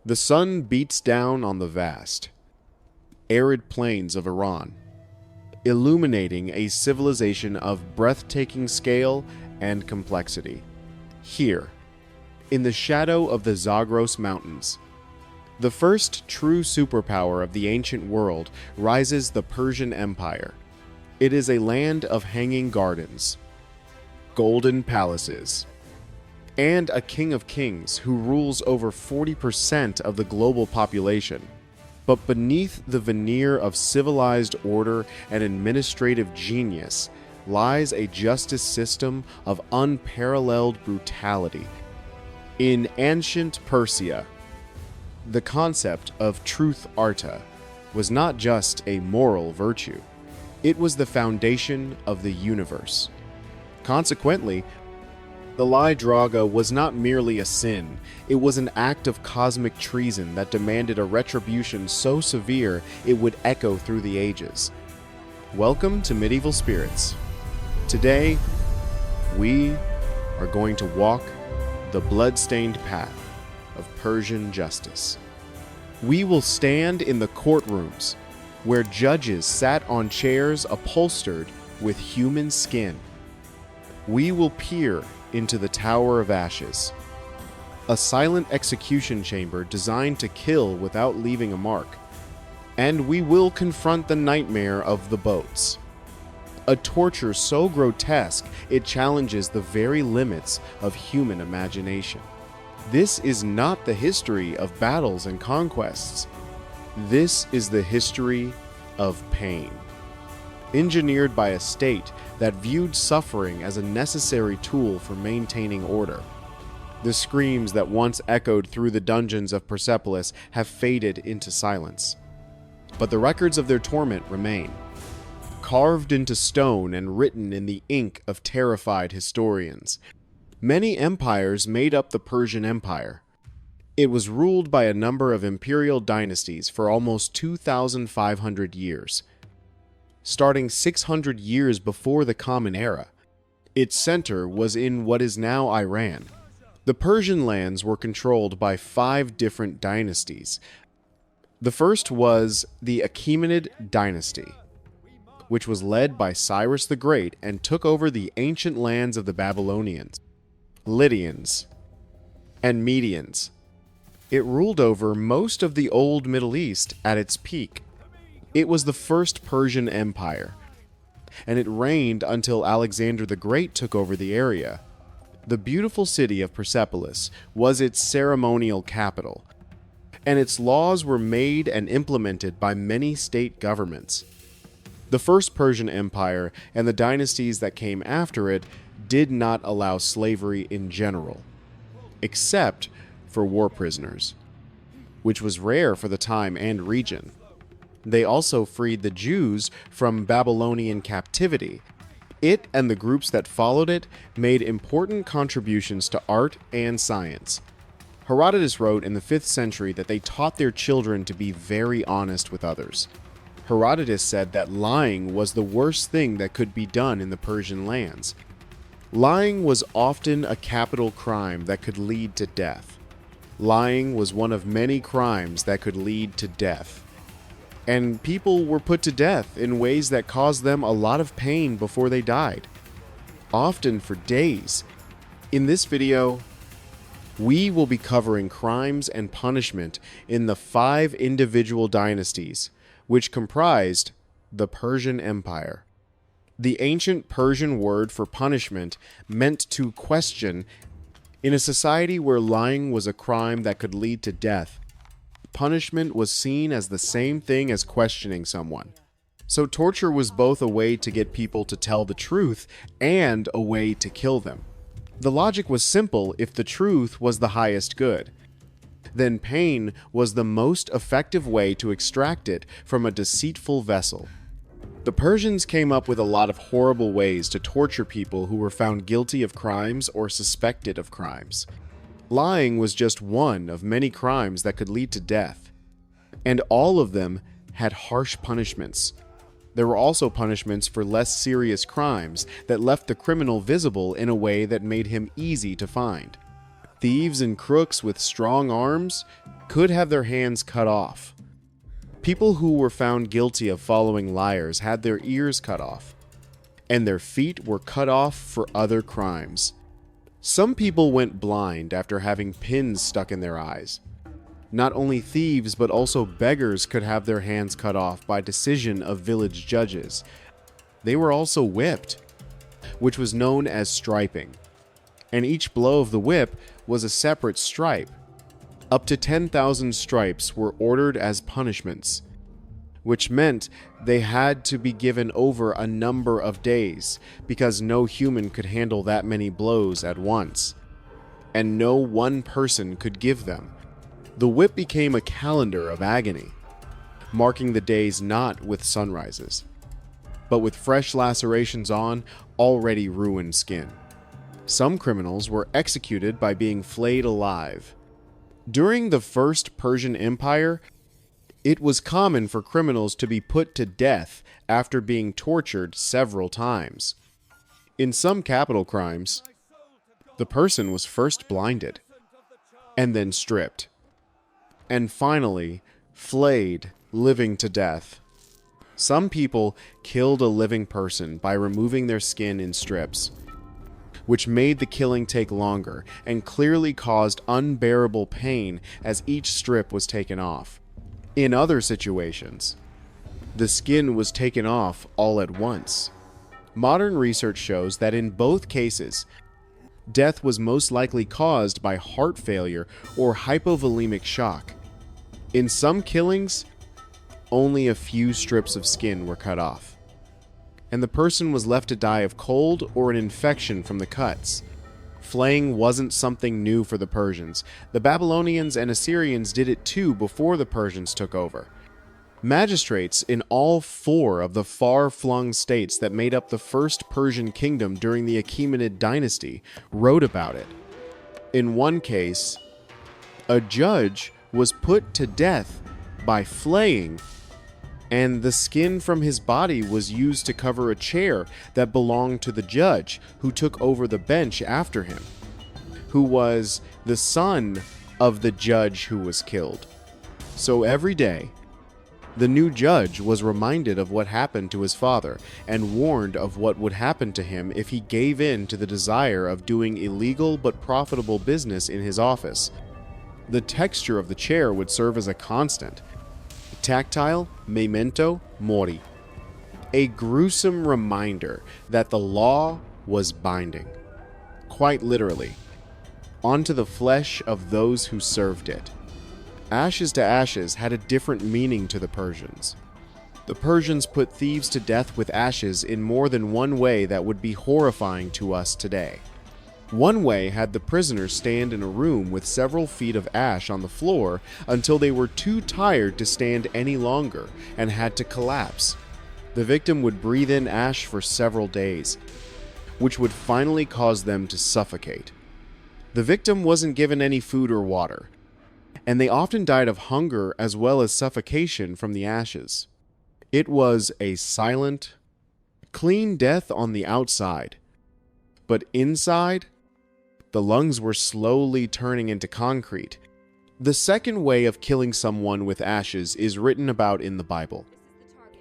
The sun beats down on the vast, arid plains of Iran, illuminating a civilization of breathtaking scale and complexity. Here, in the shadow of the Zagros Mountains, the first true superpower of the ancient world, rises the Persian Empire. It is a land of hanging gardens, golden palaces, and a king of kings who rules over 40% of the global population. But beneath the veneer of civilized order and administrative genius lies a justice system of unparalleled brutality. In ancient Persia, the concept of truth arta was not just a moral virtue, it was the foundation of the universe. Consequently, the lie draga was not merely a sin, it was an act of cosmic treason that demanded a retribution so severe it would echo through the ages. Welcome to Medieval Spirits. Today, we are going to walk the blood-stained path of Persian justice. We will stand in the courtrooms where judges sat on chairs upholstered with human skin. We will peer into the Tower of Ashes, a silent execution chamber designed to kill without leaving a mark. And we will confront the nightmare of the boats, a torture so grotesque it challenges the very limits of human imagination. This is not the history of battles and conquests. This is the history of pain, engineered by a state that viewed suffering as a necessary tool for maintaining order. The screams that once echoed through the dungeons of Persepolis have faded into silence, but the records of their torment remain, carved into stone and written in the ink of terrified historians. Many empires made up the Persian Empire. It was ruled by a number of imperial dynasties for almost 2,500 years, starting 600 years before the Common Era. Its center was in what is now Iran. The Persian lands were controlled by 5 different dynasties. The first was the Achaemenid dynasty, which was led by Cyrus the Great and took over the ancient lands of the Babylonians, Lydians, and Medians. It ruled over most of the old Middle East at its peak. It was the first Persian Empire, and it reigned until Alexander the Great took over the area. The beautiful city of Persepolis was its ceremonial capital, and its laws were made and implemented by many state governments. The first Persian Empire and the dynasties that came after it did not allow slavery in general, except for war prisoners, which was rare for the time and region. They also freed the Jews from Babylonian captivity. It and the groups that followed it made important contributions to art and science. Herodotus wrote in the 5th century that they taught their children to be very honest with others. Herodotus said that lying was the worst thing that could be done in the Persian lands. Lying was often a capital crime that could lead to death. Lying was one of many crimes that could lead to death. And people were put to death in ways that caused them a lot of pain before they died, often for days. In this video, we will be covering crimes and punishment in the 5 individual dynasties, which comprised the Persian Empire. The ancient Persian word for punishment meant to question. In a society where lying was a crime that could lead to death, punishment was seen as the same thing as questioning someone. So torture was both a way to get people to tell the truth and a way to kill them. The logic was simple: if the truth was the highest good, then pain was the most effective way to extract it from a deceitful vessel. The Persians came up with a lot of horrible ways to torture people who were found guilty of crimes or suspected of crimes. Lying was just one of many crimes that could lead to death, and all of them had harsh punishments. There were also punishments for less serious crimes that left the criminal visible in a way that made him easy to find. Thieves and crooks with strong arms could have their hands cut off. People who were found guilty of following liars had their ears cut off, and their feet were cut off for other crimes. Some people went blind after having pins stuck in their eyes. Not only thieves, but also beggars could have their hands cut off by decision of village judges. They were also whipped, which was known as striping, and each blow of the whip was a separate stripe. Up to 10,000 stripes were ordered as punishments, which meant they had to be given over a number of days, because no human could handle that many blows at once, and no one person could give them. The whip became a calendar of agony, marking the days not with sunrises, but with fresh lacerations on already ruined skin. Some criminals were executed by being flayed alive. During the First Persian Empire, it was common for criminals to be put to death after being tortured several times. In some capital crimes, the person was first blinded, and then stripped, and finally flayed, living to death. Some people killed a living person by removing their skin in strips, which made the killing take longer and clearly caused unbearable pain as each strip was taken off. In other situations, the skin was taken off all at once. Modern research shows that in both cases, death was most likely caused by heart failure or hypovolemic shock. In some killings, only a few strips of skin were cut off, and the person was left to die of cold or an infection from the cuts. Flaying wasn't something new for the Persians. The Babylonians and Assyrians did it too before the Persians took over. Magistrates in all 4 of the far-flung states that made up the first Persian kingdom during the Achaemenid dynasty wrote about it. In one case, a judge was put to death by flaying, and the skin from his body was used to cover a chair that belonged to the judge who took over the bench after him, who was the son of the judge who was killed. So every day, the new judge was reminded of what happened to his father and warned of what would happen to him if he gave in to the desire of doing illegal but profitable business in his office. The texture of the chair would serve as a constant. Tactile, memento mori. A gruesome reminder that the law was binding, quite literally, onto the flesh of those who served it. Ashes to ashes had a different meaning to the Persians. The Persians put thieves to death with ashes in more than one way that would be horrifying to us today. One way had the prisoners stand in a room with several feet of ash on the floor until they were too tired to stand any longer and had to collapse. The victim would breathe in ash for several days, which would finally cause them to suffocate. The victim wasn't given any food or water, and they often died of hunger as well as suffocation from the ashes. It was a silent, clean death on the outside, but inside, the lungs were slowly turning into concrete. The second way of killing someone with ashes is written about in the Bible,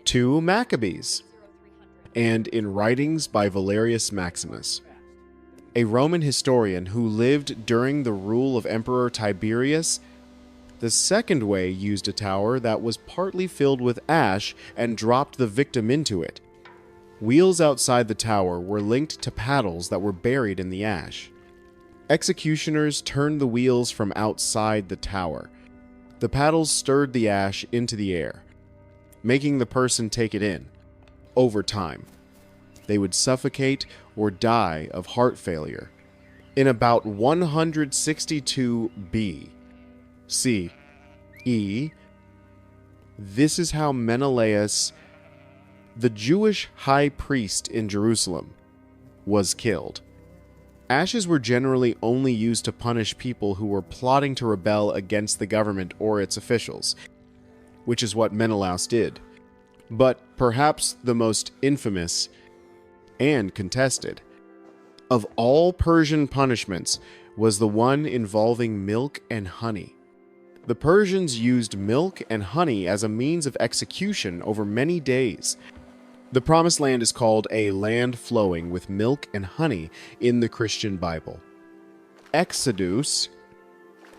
2 Maccabees, and in writings by Valerius Maximus, a Roman historian who lived during the rule of Emperor Tiberius. The second way used a tower that was partly filled with ash and dropped the victim into it. Wheels outside the tower were linked to paddles that were buried in the ash. Executioners turned the wheels from outside the tower. The paddles stirred the ash into the air, making the person take it in. Over time, they would suffocate or die of heart failure. In about 162 B.C.E., this is how Menelaus, the Jewish high priest in Jerusalem, was killed. Ashes were generally only used to punish people who were plotting to rebel against the government or its officials, which is what Menelaus did. But perhaps the most infamous and contested of all Persian punishments was the one involving milk and honey. The Persians used milk and honey as a means of execution over many days. The Promised Land is called a land flowing with milk and honey in the Christian Bible. Exodus.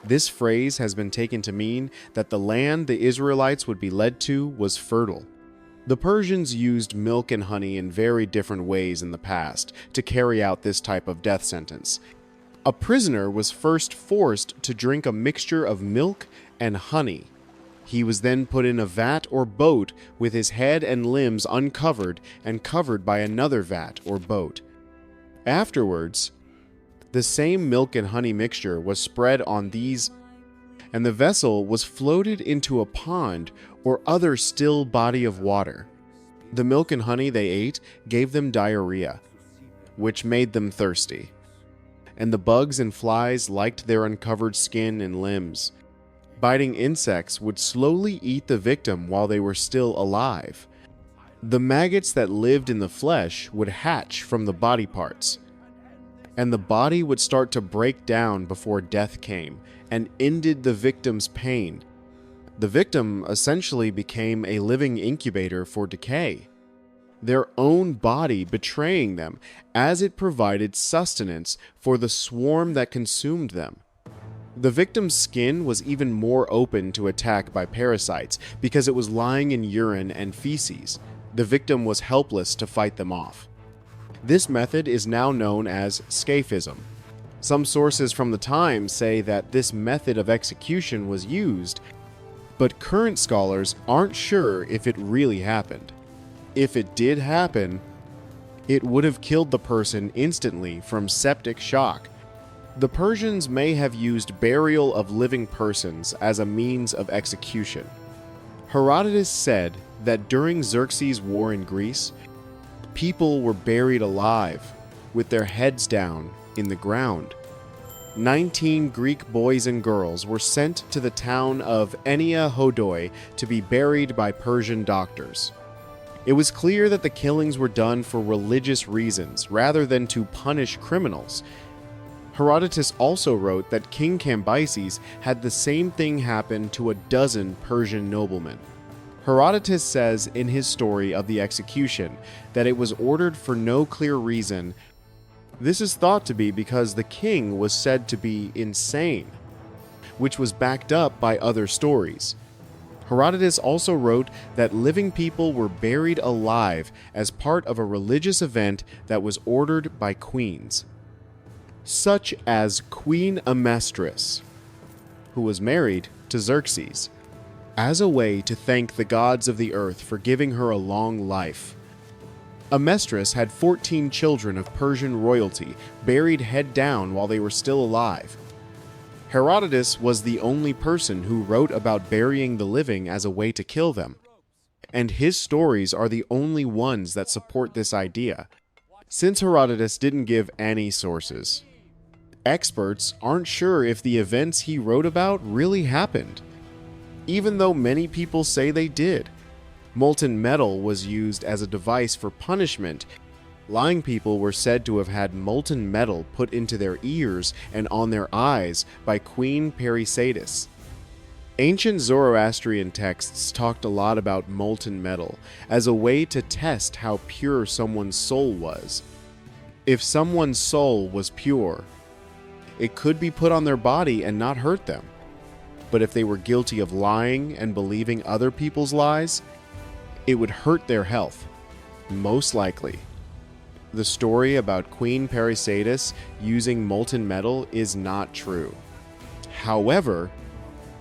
This phrase has been taken to mean that the land the Israelites would be led to was fertile. The Persians used milk and honey in very different ways in the past to carry out this type of death sentence. A prisoner was first forced to drink a mixture of milk and honey. He was then put in a vat or boat with his head and limbs uncovered and covered by another vat or boat. Afterwards, the same milk and honey mixture was spread on these, and the vessel was floated into a pond or other still body of water. The milk and honey they ate gave them diarrhea, which made them thirsty, and the bugs and flies liked their uncovered skin and limbs. Biting insects would slowly eat the victim while they were still alive. The maggots that lived in the flesh would hatch from the body parts, and the body would start to break down before death came and ended the victim's pain. The victim essentially became a living incubator for decay, their own body betraying them as it provided sustenance for the swarm that consumed them. The victim's skin was even more open to attack by parasites because it was lying in urine and feces. The victim was helpless to fight them off. This method is now known as scaphism. Some sources from the time say that this method of execution was used, but current scholars aren't sure if it really happened. If it did happen, it would have killed the person instantly from septic shock. The Persians may have used burial of living persons as a means of execution. Herodotus said that during Xerxes' war in Greece, people were buried alive, with their heads down in the ground. 19 Greek boys and girls were sent to the town of Enia Hodoi to be buried by Persian doctors. It was clear that the killings were done for religious reasons rather than to punish criminals. Herodotus also wrote that King Cambyses had the same thing happen to a dozen Persian noblemen. Herodotus says in his story of the execution that it was ordered for no clear reason. This is thought to be because the king was said to be insane, which was backed up by other stories. Herodotus also wrote that living people were buried alive as part of a religious event that was ordered by queens, such as Queen Amestris, who was married to Xerxes, as a way to thank the gods of the earth for giving her a long life. Amestris had 14 children of Persian royalty buried head down while they were still alive. Herodotus was the only person who wrote about burying the living as a way to kill them, and his stories are the only ones that support this idea, since Herodotus didn't give any sources. Experts aren't sure if the events he wrote about really happened, even though many people say they did. Molten metal was used as a device for punishment. Lying people were said to have had molten metal put into their ears and on their eyes by Queen Persian. Ancient Zoroastrian texts talked a lot about molten metal as a way to test how pure someone's soul was. If someone's soul was pure, it could be put on their body and not hurt them. But if they were guilty of lying and believing other people's lies, it would hurt their health, most likely. The story about Queen Persian using molten metal is not true. However,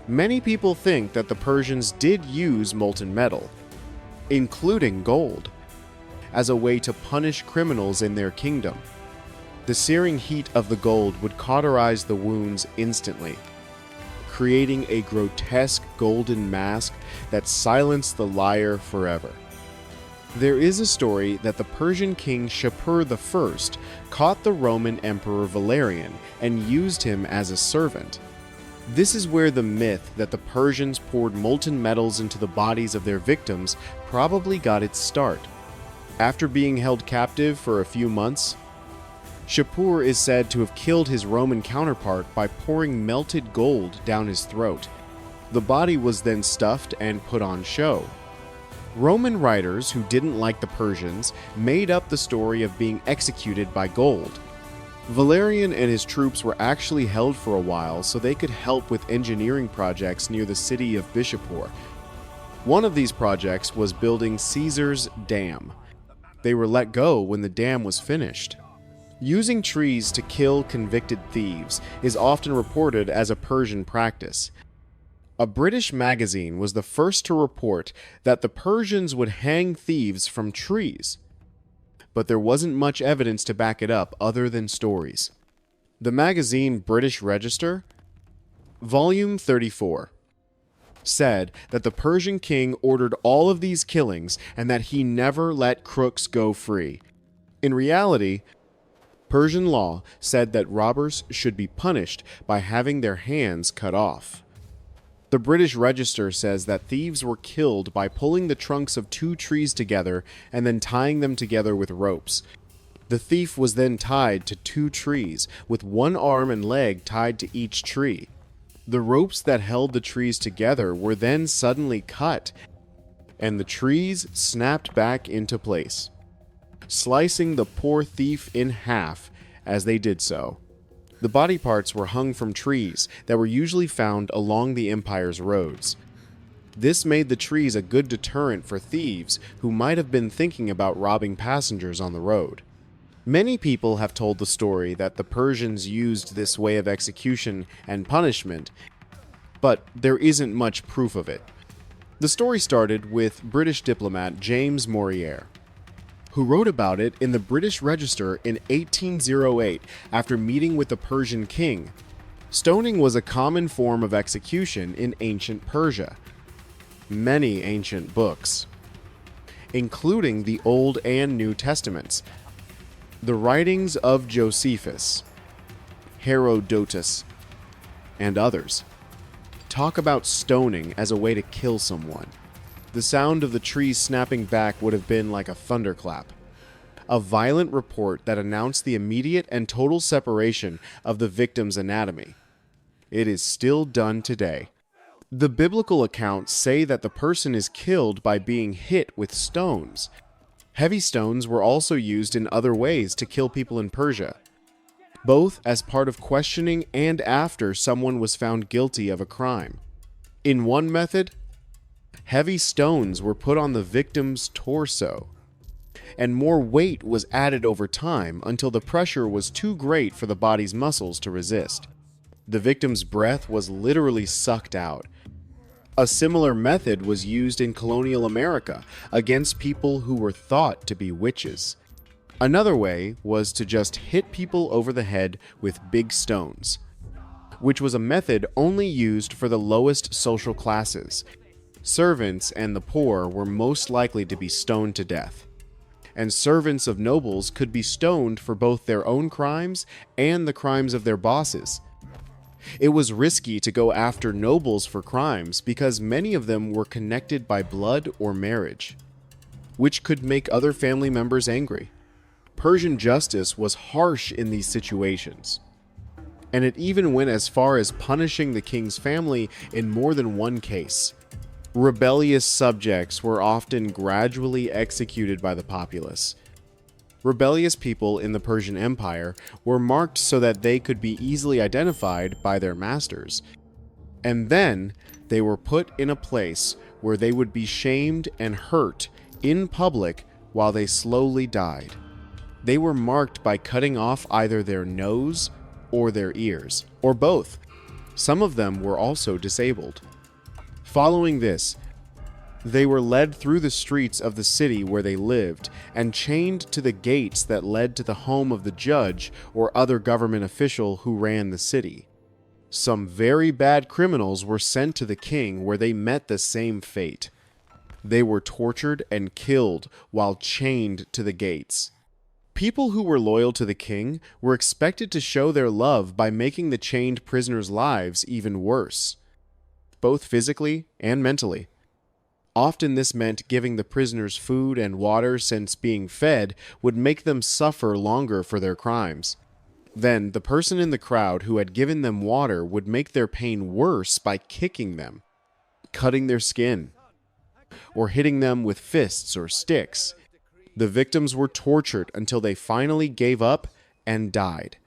many people think that the Persians did use molten metal, including gold, as a way to punish criminals in their kingdom. The searing heat of the gold would cauterize the wounds instantly, creating a grotesque golden mask that silenced the liar forever. There is a story that the Persian king Shapur I caught the Roman Emperor Valerian and used him as a servant. This is where the myth that the Persians poured molten metals into the bodies of their victims probably got its start. After being held captive for a few months, Shapur is said to have killed his Roman counterpart by pouring melted gold down his throat. The body was then stuffed and put on show. Roman writers who didn't like the Persians made up the story of being executed by gold. Valerian and his troops were actually held for a while so they could help with engineering projects near the city of Bishapur. One of these projects was building Caesar's dam. They were let go when the dam was finished. Using trees to kill convicted thieves is often reported as a Persian practice. A British magazine was the first to report that the Persians would hang thieves from trees, but there wasn't much evidence to back it up other than stories. The magazine British Register, Volume 34, said that the Persian king ordered all of these killings and that he never let crooks go free. In reality, Persian law said that robbers should be punished by having their hands cut off. The British Register says that thieves were killed by pulling the trunks of 2 trees together and then tying them together with ropes. The thief was then tied to 2 trees, with 1 arm and leg tied to each tree. The ropes that held the trees together were then suddenly cut, and the trees snapped back into place, slicing the poor thief in half as they did so. The body parts were hung from trees that were usually found along the empire's roads. This made the trees a good deterrent for thieves who might have been thinking about robbing passengers on the road. Many people have told the story that the Persians used this way of execution and punishment, but there isn't much proof of it. The story started with British diplomat James Morier, who wrote about it in the British Register in 1808 after meeting with the Persian king. Stoning was a common form of execution in ancient Persia. Many ancient books, including the Old and New Testaments, the writings of Josephus, Herodotus, and others, talk about stoning as a way to kill someone. The sound of the trees snapping back would have been like a thunderclap, a violent report that announced the immediate and total separation of the victim's anatomy. It is still done today. The biblical accounts say that the person is killed by being hit with stones. Heavy stones were also used in other ways to kill people in Persia, both as part of questioning and after someone was found guilty of a crime. In one method, heavy stones were put on the victim's torso, and more weight was added over time until the pressure was too great for the body's muscles to resist. The victim's breath was literally sucked out. A similar method was used in colonial America against people who were thought to be witches. Another way was to just hit people over the head with big stones, which was a method only used for the lowest social classes. Servants and the poor were most likely to be stoned to death, and servants of nobles could be stoned for both their own crimes and the crimes of their bosses. It was risky to go after nobles for crimes because many of them were connected by blood or marriage, which could make other family members angry. Persian justice was harsh in these situations, and it even went as far as punishing the king's family in more than one case. Rebellious subjects were often gradually executed by the populace. Rebellious people in the Persian Empire were marked so that they could be easily identified by their masters, and then they were put in a place where they would be shamed and hurt in public while they slowly died. They were marked by cutting off either their nose or their ears, or both. Some of them were also disabled. Following this, they were led through the streets of the city where they lived and chained to the gates that led to the home of the judge or other government official who ran the city. Some very bad criminals were sent to the king where they met the same fate. They were tortured and killed while chained to the gates. People who were loyal to the king were expected to show their love by making the chained prisoners' lives even worse, both physically and mentally. Often this meant giving the prisoners food and water, since being fed would make them suffer longer for their crimes. Then, the person in the crowd who had given them water would make their pain worse by kicking them, cutting their skin, or hitting them with fists or sticks. The victims were tortured until they finally gave up and died.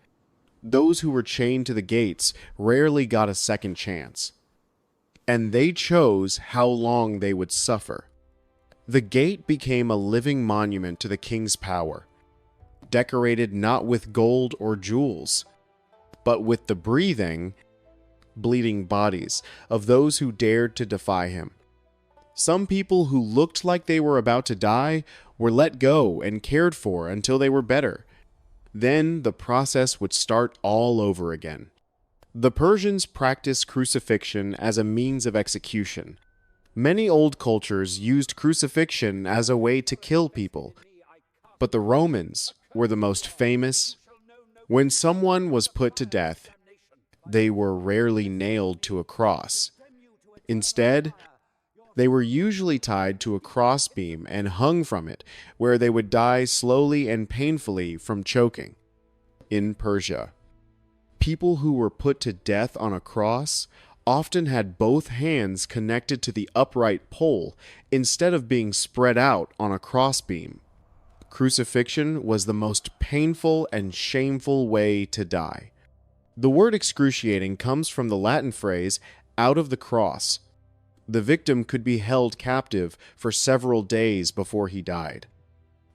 Those who were chained to the gates rarely got a second chance, and they chose how long they would suffer. The gate became a living monument to the king's power, decorated not with gold or jewels, but with the breathing, bleeding bodies of those who dared to defy him. Some people who looked like they were about to die were let go and cared for until they were better. Then the process would start all over again. The Persians practiced crucifixion as a means of execution. Many old cultures used crucifixion as a way to kill people, but the Romans were the most famous. When someone was put to death, they were rarely nailed to a cross. Instead, they were usually tied to a crossbeam and hung from it, where they would die slowly and painfully from choking. In Persia, people who were put to death on a cross often had both hands connected to the upright pole instead of being spread out on a crossbeam. Crucifixion was the most painful and shameful way to die. The word excruciating comes from the Latin phrase, out of the cross. The victim could be held captive for several days before he died.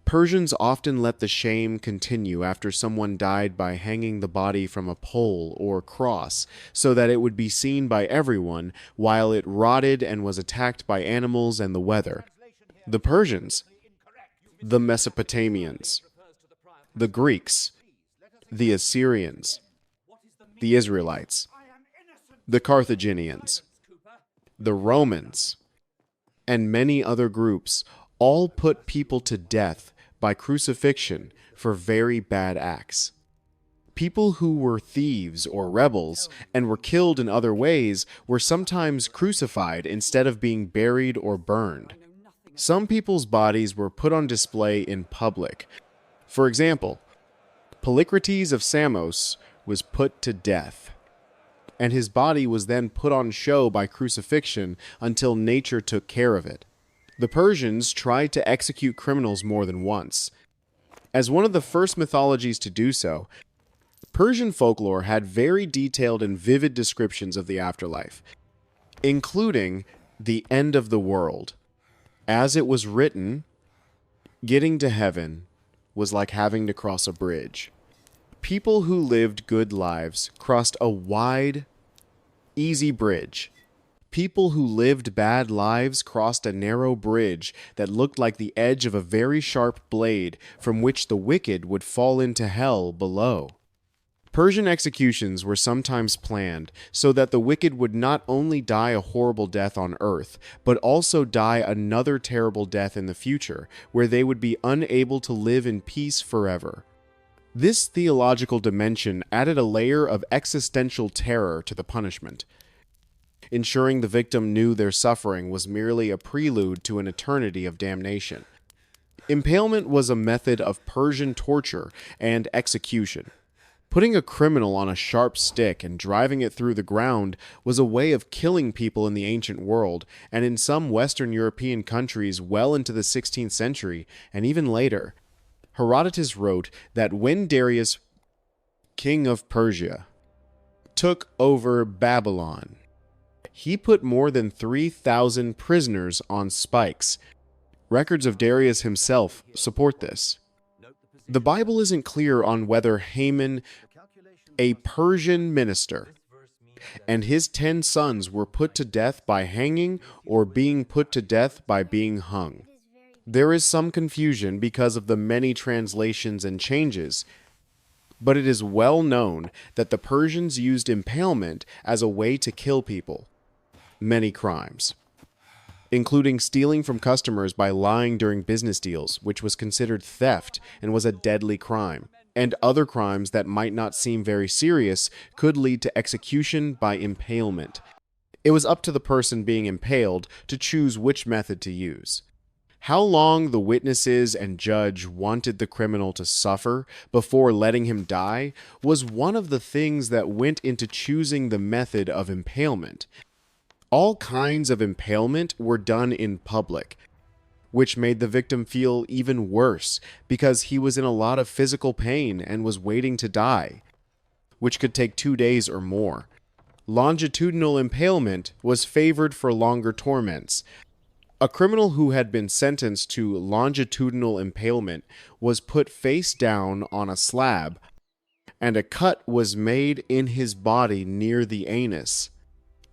Persians often let the shame continue after someone died by hanging the body from a pole or cross so that it would be seen by everyone while it rotted and was attacked by animals and the weather. The Persians, the Mesopotamians, the Greeks, the Assyrians, the Israelites, the Carthaginians, the Romans, and many other groups all put people to death by crucifixion for very bad acts. People who were thieves or rebels and were killed in other ways were sometimes crucified instead of being buried or burned. Some people's bodies were put on display in public. For example, Polycrates of Samos was put to death, and his body was then put on show by crucifixion until nature took care of it. The Persians tried to execute criminals more than once. As one of the first mythologies to do so, Persian folklore had very detailed and vivid descriptions of the afterlife, including the end of the world. As it was written, getting to heaven was like having to cross a bridge. People who lived good lives crossed a wide, easy bridge. People who lived bad lives crossed a narrow bridge that looked like the edge of a very sharp blade from which the wicked would fall into hell below. Persian executions were sometimes planned so that the wicked would not only die a horrible death on earth, but also die another terrible death in the future, where they would be unable to live in peace forever. This theological dimension added a layer of existential terror to the punishment, ensuring the victim knew their suffering was merely a prelude to an eternity of damnation. Impalement was a method of Persian torture and execution. Putting a criminal on a sharp stick and driving it through the ground was a way of killing people in the ancient world, and in some Western European countries well into the 16th century, and even later. Herodotus wrote that when Darius, king of Persia, took over Babylon, he put more than 3,000 prisoners on spikes. Records of Darius himself support this. The Bible isn't clear on whether Haman, a Persian minister, and his 10 sons were put to death by hanging or being put to death by being hung. There is some confusion because of the many translations and changes, but it is well known that the Persians used impalement as a way to kill people. Many crimes, including stealing from customers by lying during business deals, which was considered theft and was a deadly crime, and other crimes that might not seem very serious could lead to execution by impalement. It was up to the person being impaled to choose which method to use. How long the witnesses and judge wanted the criminal to suffer before letting him die was one of the things that went into choosing the method of impalement. All kinds of impalement were done in public, which made the victim feel even worse because he was in a lot of physical pain and was waiting to die, which could take 2 days or more. Longitudinal impalement was favored for longer torments. A criminal who had been sentenced to longitudinal impalement was put face down on a slab, and a cut was made in his body near the anus.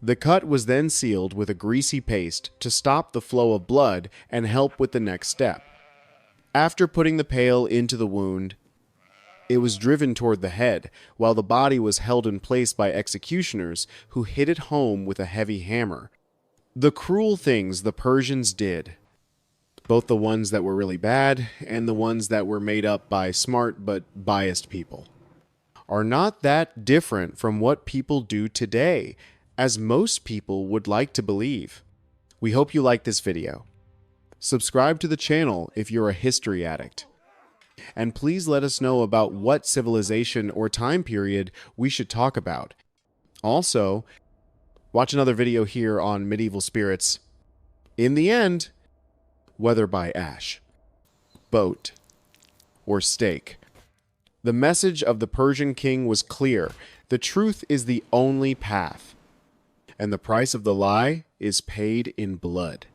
The cut was then sealed with a greasy paste to stop the flow of blood and help with the next step. After putting the pail into the wound, it was driven toward the head, while the body was held in place by executioners who hit it home with a heavy hammer. The cruel things the Persians did, both the ones that were really bad and the ones that were made up by smart but biased people, are not that different from what people do today, as most people would like to believe. We hope you like this video. Subscribe to the channel if you're a history addict. And please let us know about what civilization or time period we should talk about. Also, watch another video here on medieval spirits. In the end, whether by ash, boat, or stake, the message of the Persian king was clear. The truth is the only path, and the price of the lie is paid in blood.